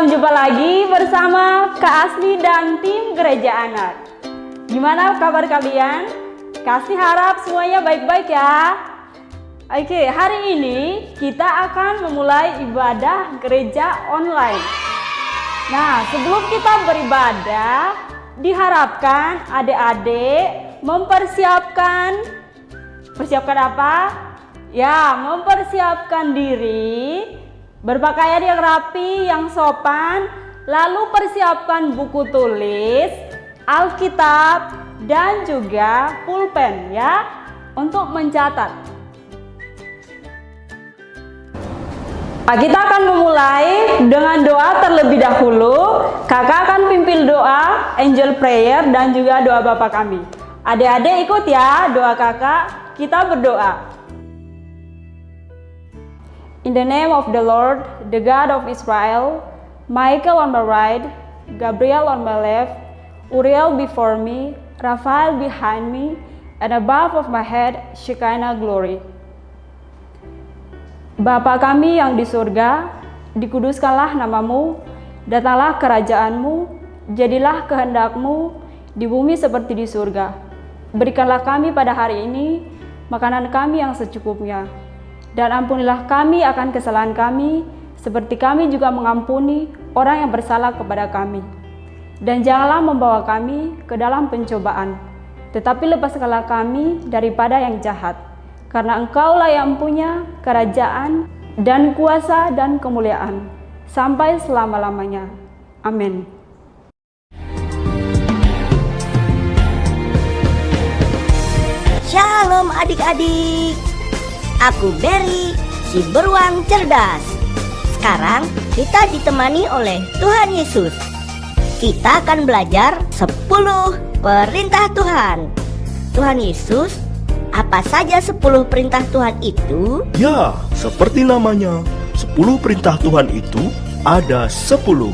jumpa lagi bersama Kak Asli dan tim Gereja Anak. Gimana kabar kalian? Kak Asli harap semuanya baik-baik ya. Oke, hari ini kita akan memulai ibadah gereja online. Nah, sebelum kita beribadah, diharapkan adik-adik mempersiapkan apa? Ya, mempersiapkan diri, berpakaian yang rapi, yang sopan, lalu persiapkan buku tulis, Alkitab, dan juga pulpen ya, untuk mencatat. Nah, kita akan memulai dengan doa terlebih dahulu. Kakak akan pimpin doa, angel prayer, dan juga doa Bapa kami. Adik-adik ikut ya doa kakak, kita berdoa. In the name of the Lord, the God of Israel, Michael on my right, Gabriel on my left, Uriel before me, Raphael behind me, and above of my head, Shekinah glory. Bapa kami yang di surga, dikuduskanlah namamu, datanglah kerajaanmu, jadilah kehendakmu di bumi seperti di surga. Berikanlah kami pada hari ini makanan kami yang secukupnya. Dan ampunilah kami akan kesalahan kami, seperti kami juga mengampuni orang yang bersalah kepada kami. Dan janganlah membawa kami ke dalam pencobaan, tetapi lepaskanlah kami daripada yang jahat. Karena Engkaulah yang punya kerajaan dan kuasa dan kemuliaan, sampai selama-lamanya. Amin. Shalom adik-adik. Aku Berry, si beruang cerdas. Sekarang kita ditemani oleh Tuhan Yesus. Kita akan belajar 10 perintah Tuhan. Tuhan Yesus, apa saja 10 perintah Tuhan itu? Ya, seperti namanya, 10 perintah Tuhan itu ada 10.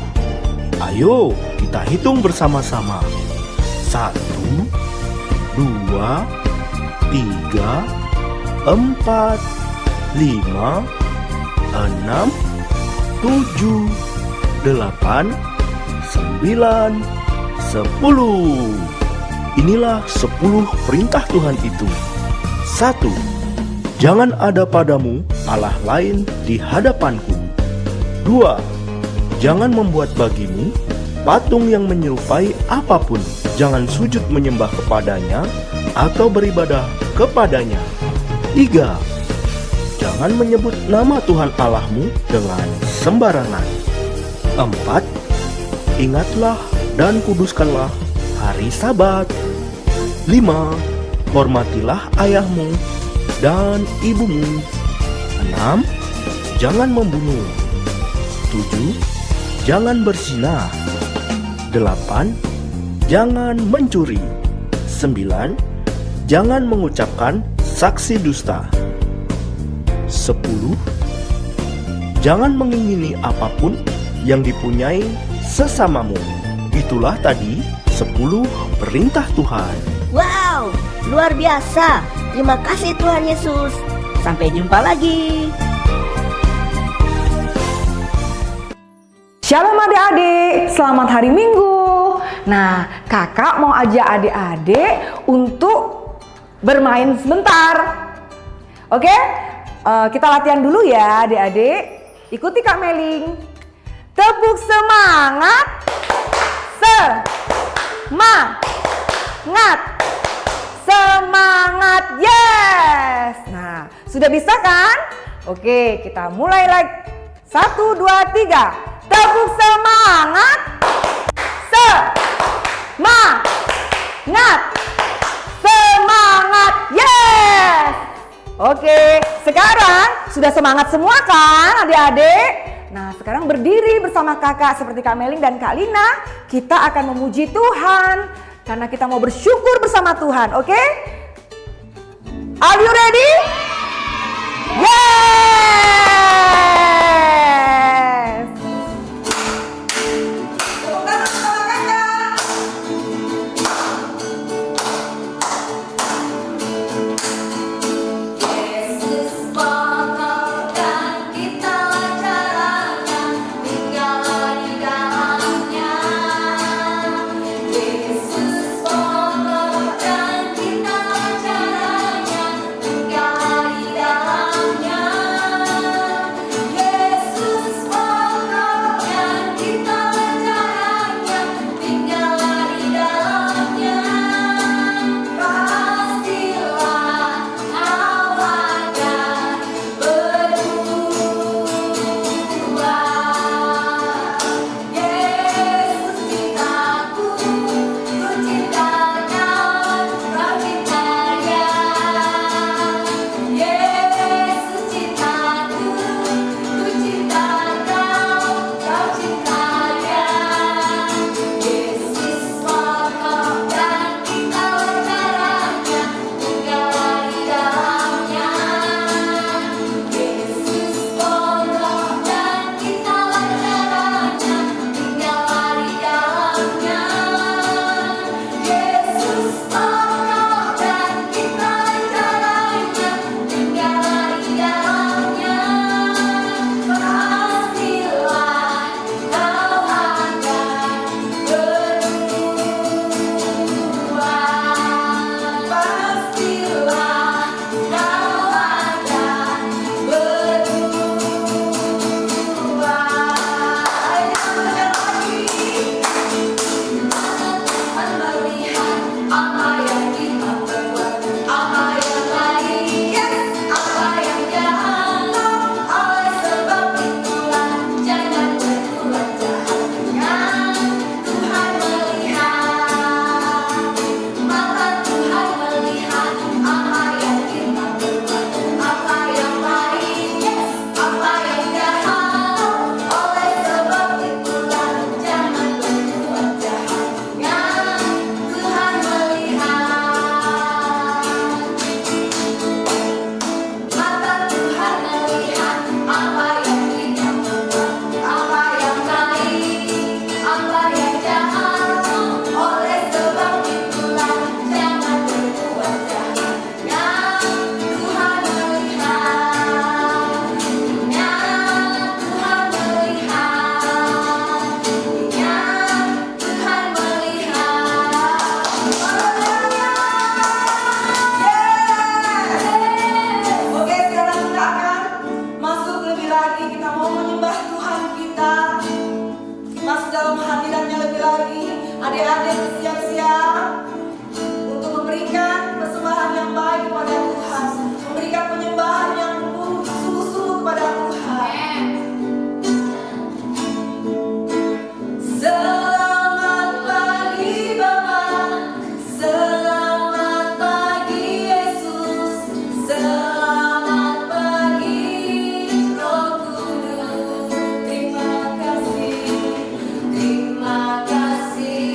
Ayo kita hitung bersama-sama. 1, 2, 3, 4, 5, 6, 7, 8, 9, 10. Inilah 10 perintah Tuhan itu. 1. Jangan ada padamu Allah lain di hadapanku. 2. Jangan membuat bagimu patung yang menyerupai apapun. Jangan sujud menyembah kepadanya atau beribadah kepadanya. 3. Jangan menyebut nama Tuhan Allahmu dengan sembarangan. 4. Ingatlah dan kuduskanlah hari Sabat. 5. Hormatilah ayahmu dan ibumu. 6. Jangan membunuh. 7. Jangan berzina. 8. Jangan mencuri. 9. Jangan mengucapkan saksi dusta. 10. Jangan mengingini apapun yang dipunyai sesamamu. Itulah tadi 10 perintah Tuhan. Wow, luar biasa. Terima kasih Tuhan Yesus. Sampai jumpa lagi. Shalom adik-adik, selamat hari Minggu. Nah, kakak mau ajak adik-adik untuk bermain sebentar. Oke? Kita latihan dulu ya adik-adik. Ikuti Kak Meling. Tepuk semangat. Semangat. Semangat. Yes. Nah, sudah bisa kan? Oke, kita mulai lagi. 1, 2, 3. Tepuk semangat. Semangat. Semangat. Yes. Oke, sekarang sudah semangat semua kan adik-adik? Nah, sekarang berdiri bersama kakak seperti Kak Meling dan Kak Lina. Kita akan memuji Tuhan karena kita mau bersyukur bersama Tuhan, oke? Are you ready? Yes! Yesus bakal dan kita caranya tinggal di Adik-adik siap-siap untuk memberikan persembahan yang baik kepada Tuhan, memberikan penyembahan yang sungguh-sungguh kepada Tuhan. Selamat pagi Bapa, selamat pagi Yesus, selamat pagi Roh Kudus. Terima kasih, terima kasih.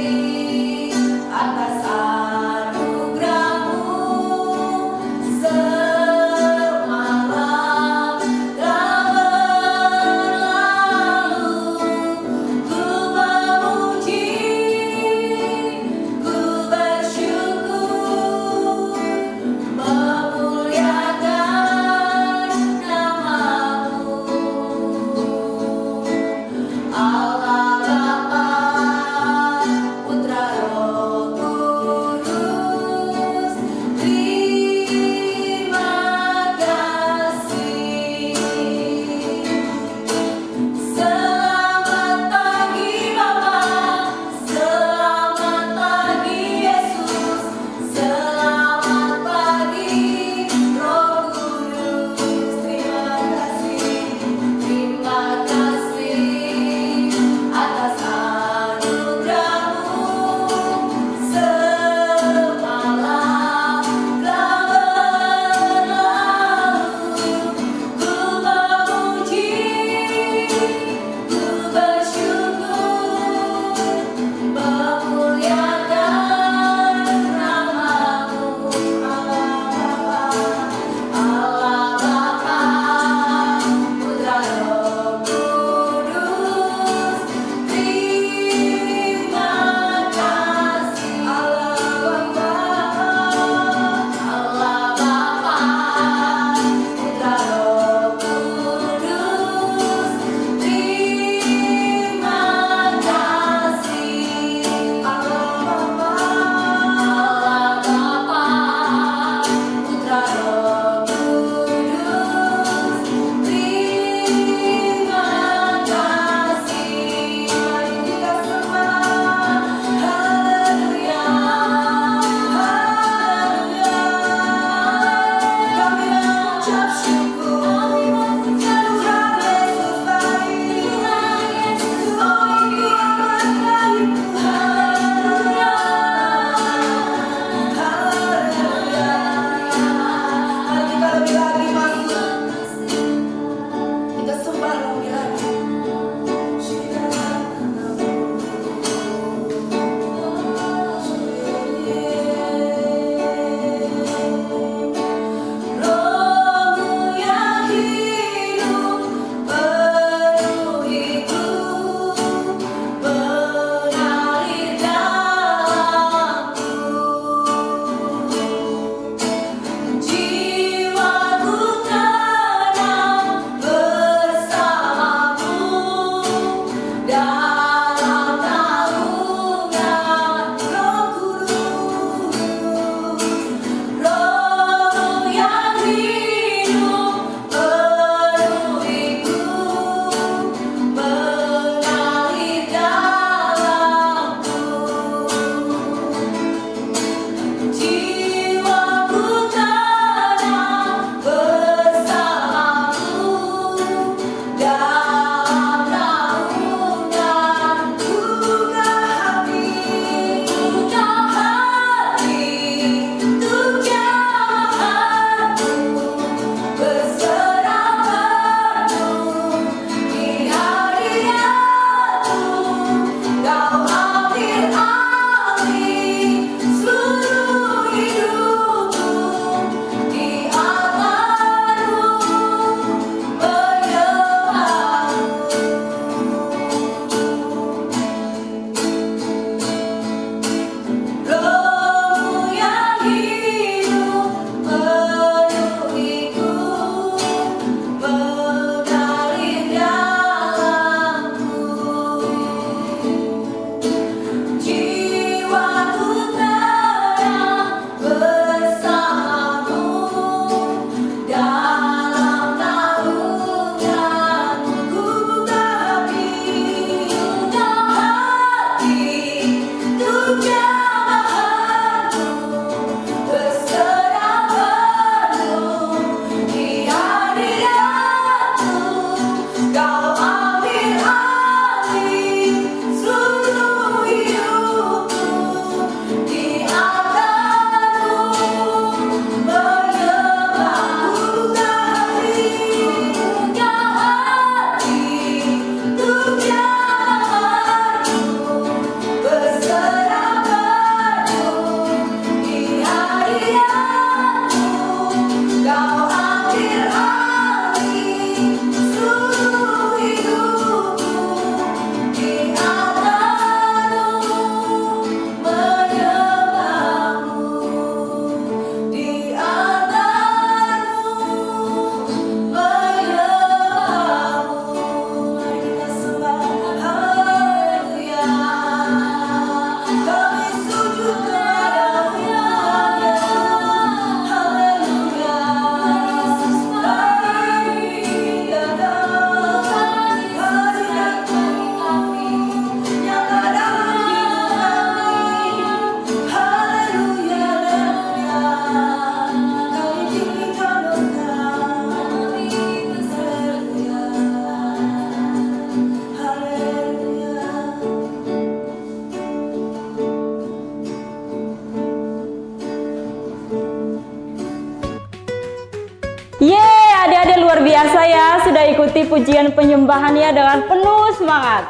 kita ikuti pujian penyembahannya dengan penuh semangat.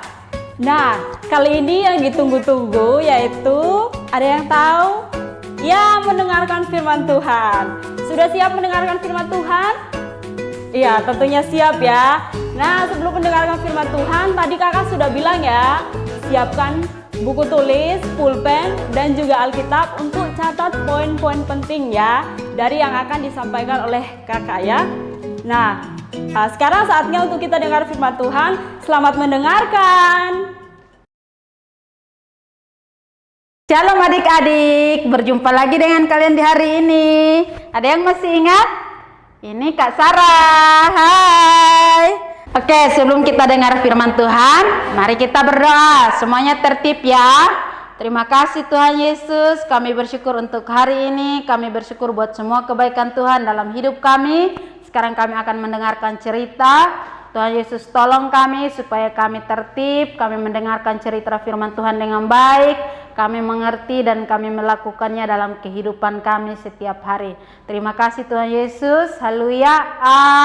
Nah, kali ini yang ditunggu-tunggu yaitu, ada yang tahu? Ya, mendengarkan firman Tuhan. Sudah siap mendengarkan firman Tuhan? Iya, tentunya siap ya. Nah, sebelum mendengarkan firman Tuhan, tadi kakak sudah bilang ya, siapkan buku tulis, pulpen, dan juga Alkitab untuk catat poin-poin penting ya dari yang akan disampaikan oleh kakak ya. Nah, sekarang saatnya untuk kita dengar firman Tuhan. Selamat mendengarkan. Shalom adik-adik, berjumpa lagi dengan kalian di hari ini. Ada yang masih ingat? Ini Kak Sarah, hai. Oke, sebelum kita dengar firman Tuhan, mari kita berdoa. Semuanya tertib ya. Terima kasih Tuhan Yesus, kami bersyukur untuk hari ini. Kami bersyukur buat semua kebaikan Tuhan dalam hidup kami. Sekarang kami akan mendengarkan cerita. Tuhan Yesus tolong kami supaya kami tertib, kami mendengarkan cerita firman Tuhan dengan baik, kami mengerti dan kami melakukannya dalam kehidupan kami setiap hari. Terima kasih Tuhan Yesus, haleluya,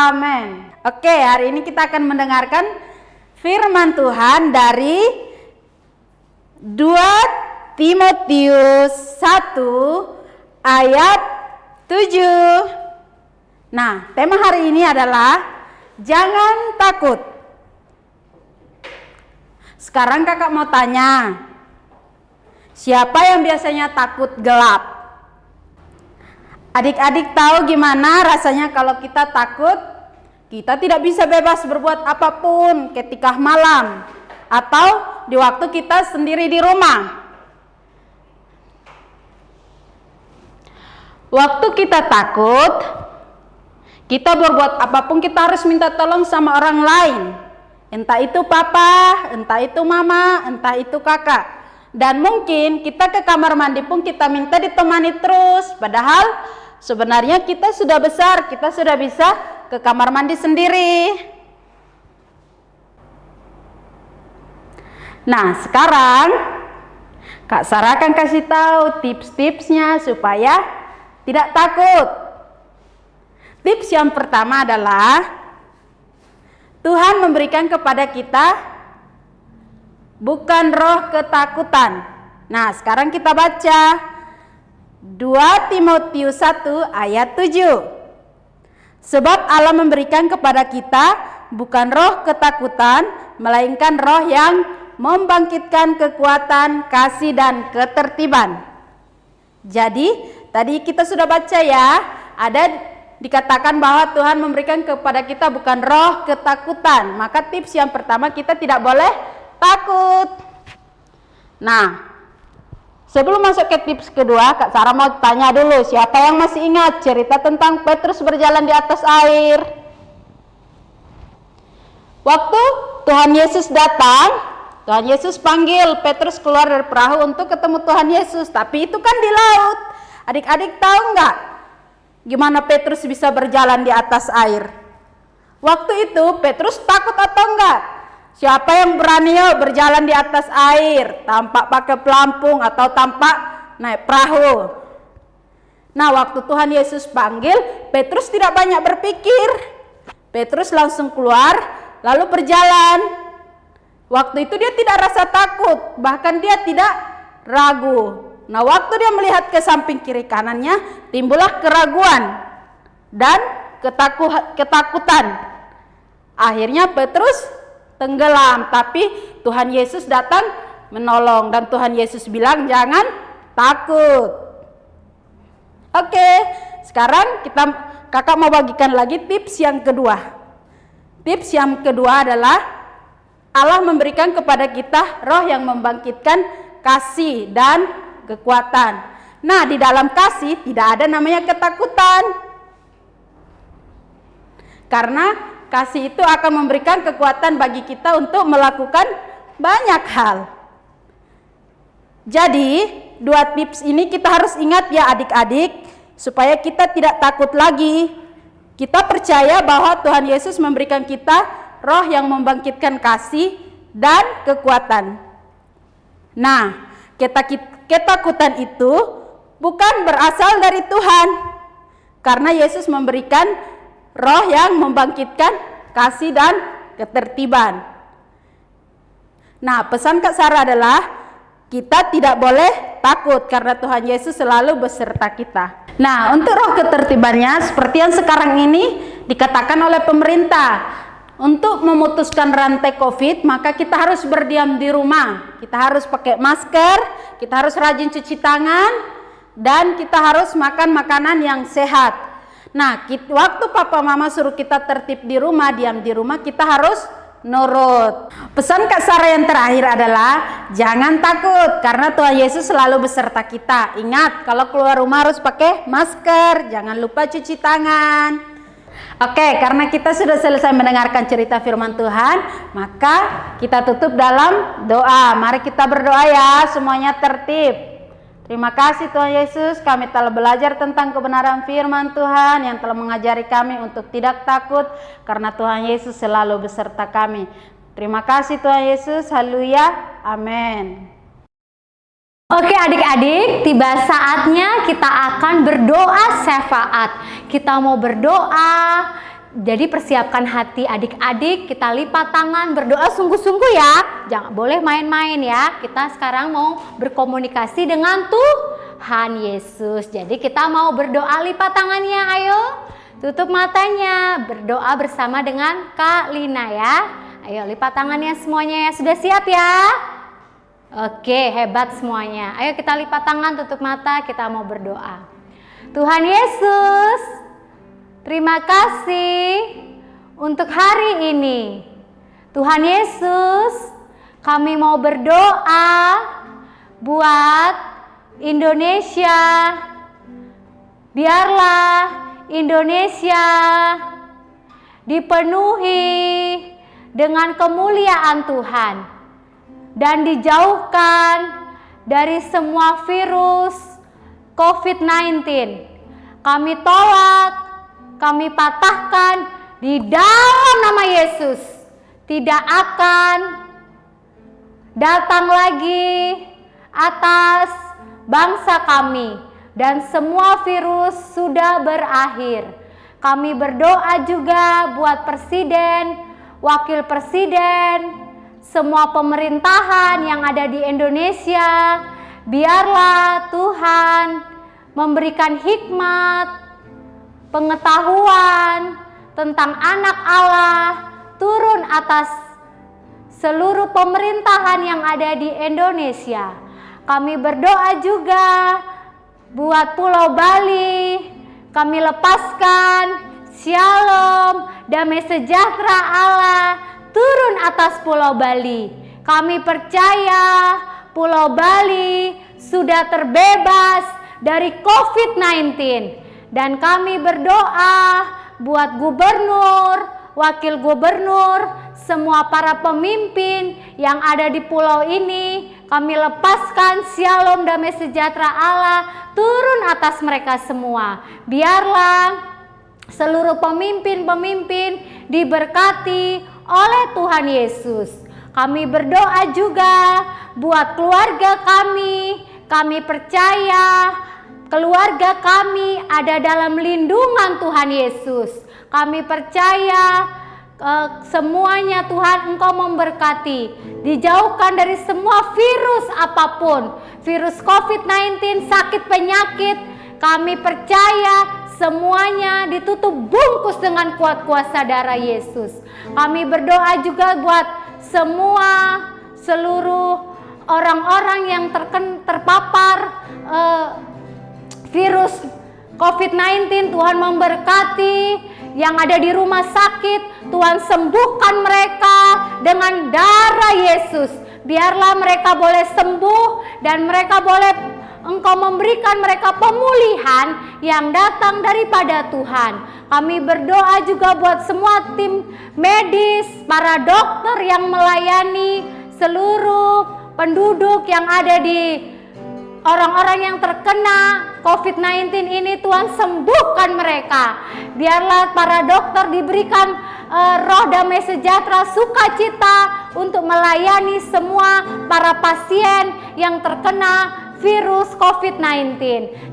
amin. Oke, hari ini kita akan mendengarkan firman Tuhan dari 2 Timotius 1 ayat 7. Nah, tema hari ini adalah jangan takut. Sekarang kakak mau tanya, siapa yang biasanya takut gelap? Adik-adik tahu gimana rasanya kalau kita takut? Kita tidak bisa bebas berbuat apapun ketika malam atau di waktu kita sendiri di rumah. Waktu kita takut, kita berbuat apapun kita harus minta tolong sama orang lain. Entah itu papa, entah itu mama, entah itu kakak. Dan mungkin kita ke kamar mandi pun kita minta ditemani terus. Padahal sebenarnya kita sudah besar, kita sudah bisa ke kamar mandi sendiri. Nah, sekarang Kak Sarah akan kasih tahu tips-tipsnya supaya tidak takut. Tips yang pertama adalah Tuhan memberikan kepada kita bukan roh ketakutan. Nah, sekarang kita baca 2 Timotius 1 ayat 7. Sebab Allah memberikan kepada kita bukan roh ketakutan, melainkan roh yang membangkitkan kekuatan, kasih dan ketertiban. Jadi, tadi kita sudah baca ya, ada dikatakan bahwa Tuhan memberikan kepada kita bukan roh ketakutan. Maka tips yang pertama, kita tidak boleh takut. Nah, sebelum masuk ke tips kedua, Kak Sarah mau tanya dulu, siapa yang masih ingat cerita tentang Petrus berjalan di atas air? Waktu Tuhan Yesus datang, Tuhan Yesus panggil Petrus keluar dari perahu untuk ketemu Tuhan Yesus. Tapi itu kan di laut. Adik-adik tahu nggak gimana Petrus bisa berjalan di atas air? Waktu itu Petrus takut atau enggak? Siapa yang berani berjalan di atas air tanpa pakai pelampung atau tanpa naik perahu? Nah, waktu Tuhan Yesus panggil, Petrus tidak banyak berpikir. Petrus langsung keluar lalu berjalan. Waktu itu dia tidak rasa takut, bahkan dia tidak ragu. Nah, waktu dia melihat ke samping kiri kanannya, timbullah keraguan dan ketakutan. Akhirnya Petrus tenggelam, tapi Tuhan Yesus datang menolong dan Tuhan Yesus bilang jangan takut. Oke, sekarang kakak mau bagikan lagi tips yang kedua. Tips yang kedua adalah Allah memberikan kepada kita roh yang membangkitkan kasih dan kekuatan. Nah, di dalam kasih tidak ada namanya ketakutan. Karena kasih itu akan memberikan kekuatan bagi kita untuk melakukan banyak hal. Jadi, 2 tips ini kita harus ingat ya adik-adik, supaya kita tidak takut lagi. Kita percaya bahwa Tuhan Yesus memberikan kita roh yang membangkitkan kasih dan kekuatan. Nah, ketakutan itu bukan berasal dari Tuhan, karena Yesus memberikan roh yang membangkitkan kasih dan ketertiban. Nah, pesan Kak Sarah adalah kita tidak boleh takut karena Tuhan Yesus selalu beserta kita. Nah, untuk roh ketertibannya seperti yang sekarang ini dikatakan oleh pemerintah. Untuk memutuskan rantai COVID, maka kita harus berdiam di rumah. Kita harus pakai masker, kita harus rajin cuci tangan, dan kita harus makan makanan yang sehat. Nah, waktu papa mama suruh kita tertib di rumah, diam di rumah, kita harus nurut. Pesan Kak Sarah yang terakhir adalah jangan takut karena Tuhan Yesus selalu beserta kita. Ingat, kalau keluar rumah harus pakai masker, jangan lupa cuci tangan. Oke, karena kita sudah selesai mendengarkan cerita firman Tuhan, maka kita tutup dalam doa. Mari kita berdoa ya, semuanya tertib. Terima kasih Tuhan Yesus, kami telah belajar tentang kebenaran firman Tuhan yang telah mengajari kami untuk tidak takut karena Tuhan Yesus selalu beserta kami. Terima kasih Tuhan Yesus, haleluya, amin. Oke adik-adik, tiba saatnya kita akan berdoa syafaat. Kita mau berdoa, jadi persiapkan hati adik-adik, kita lipat tangan, berdoa sungguh-sungguh ya. Jangan boleh main-main ya. Kita sekarang mau berkomunikasi dengan Tuhan Yesus. Jadi kita mau berdoa, lipat tangannya, ayo. Tutup matanya, berdoa bersama dengan Kak Lina ya. Ayo lipat tangannya semuanya ya, sudah siap ya? Oke, hebat semuanya. Ayo kita lipat tangan, tutup mata, kita mau berdoa. Tuhan Yesus, terima kasih untuk hari ini. Tuhan Yesus, kami mau berdoa buat Indonesia. Biarlah Indonesia dipenuhi dengan kemuliaan Tuhan dan dijauhkan dari semua virus COVID-19. Kami tolak, kami patahkan di dalam nama Yesus. Tidak akan datang lagi atas bangsa kami dan semua virus sudah berakhir. Kami berdoa juga buat presiden, wakil presiden, semua pemerintahan yang ada di Indonesia. Biarlah Tuhan memberikan hikmat, pengetahuan tentang anak Allah turun atas seluruh pemerintahan yang ada di Indonesia. Kami berdoa juga buat Pulau Bali. Kami lepaskan shalom, damai sejahtera Allah turun atas Pulau Bali. Kami percaya Pulau Bali sudah terbebas dari COVID-19. Dan kami berdoa buat gubernur, wakil gubernur, semua para pemimpin yang ada di pulau ini. Kami lepaskan shalom damai sejahtera Allah turun atas mereka semua. Biarlah seluruh pemimpin-pemimpin diberkati oleh Tuhan Yesus. Kami berdoa juga buat keluarga kami. Kami percaya keluarga kami ada dalam lindungan Tuhan Yesus. Kami percaya semuanya Tuhan Engkau memberkati. Dijauhkan dari semua virus apapun. Virus COVID-19, sakit penyakit. Kami percaya semuanya ditutup bungkus dengan kuat kuasa darah Yesus. Kami berdoa juga buat seluruh orang-orang yang terpapar virus COVID-19. Tuhan memberkati yang ada di rumah sakit. Tuhan sembuhkan mereka dengan darah Yesus. Biarlah mereka boleh sembuh dan mereka boleh Engkau memberikan mereka pemulihan yang datang daripada Tuhan. Kami berdoa juga buat semua tim medis, para dokter yang melayani seluruh penduduk yang ada di orang-orang yang terkena COVID-19 ini. Tuhan sembuhkan mereka. Biarlah para dokter diberikan roh damai sejahtera, sukacita untuk melayani semua para pasien yang terkena virus COVID-19.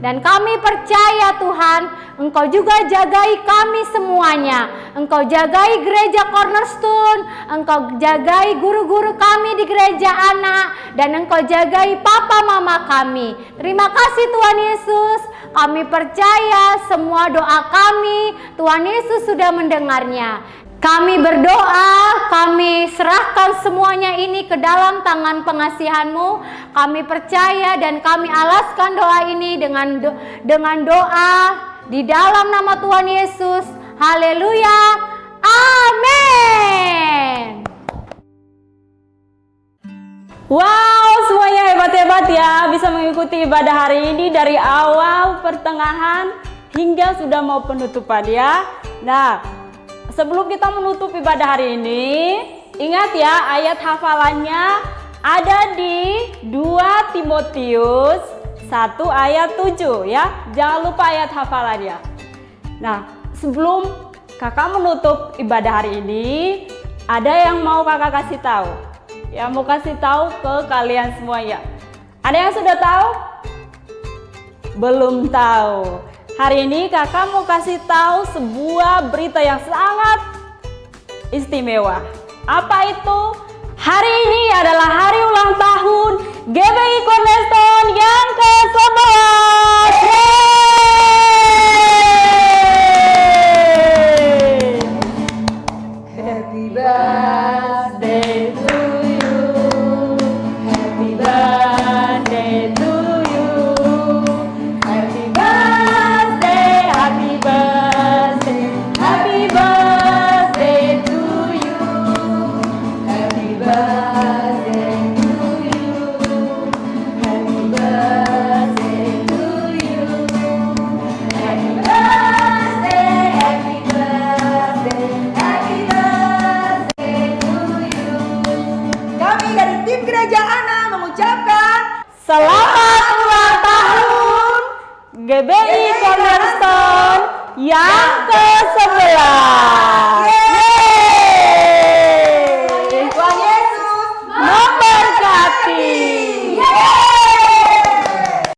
Dan kami percaya Tuhan, Engkau juga jagai kami semuanya. Engkau jagai gereja Cornerstone, Engkau jagai guru-guru kami di gereja anak, dan Engkau jagai papa mama kami. Terima kasih Tuhan Yesus. Kami percaya semua doa kami, Tuhan Yesus sudah mendengarnya. Kami berdoa, kami serahkan semuanya ini ke dalam tangan pengasihan-Mu. Kami percaya dan kami alaskan doa ini dengan doa di dalam nama Tuhan Yesus. Haleluya. Amin. Wow, semuanya hebat-hebat ya, bisa mengikuti ibadah hari ini dari awal, pertengahan, hingga sudah mau penutupan ya. Nah, sebelum kita menutup ibadah hari ini, ingat ya, ayat hafalannya ada di 2 Timotius 1 ayat 7 ya. Jangan lupa ayat hafalannya. Nah, sebelum kakak menutup ibadah hari ini, ada yang mau kakak kasih tahu. Ya, mau kasih tahu ke kalian semuanya. Ada yang sudah tahu? Belum tahu. Hari ini kakak mau kasih tahu sebuah berita yang sangat istimewa. Apa itu? Hari ini adalah hari ulang tahun GBI Cornerstone yang ke-11. Happy birthday to you. Happy birthday to you. Happy birthday, happy birthday, happy birthday to you. Happy birthday to you. Happy birthday to you. Happy birthday, happy birthday, happy birthday to you. Kami dari tim Gereja Anak mengucapkan Selamat ulang tahun GBI Cornerstone yang ke-11.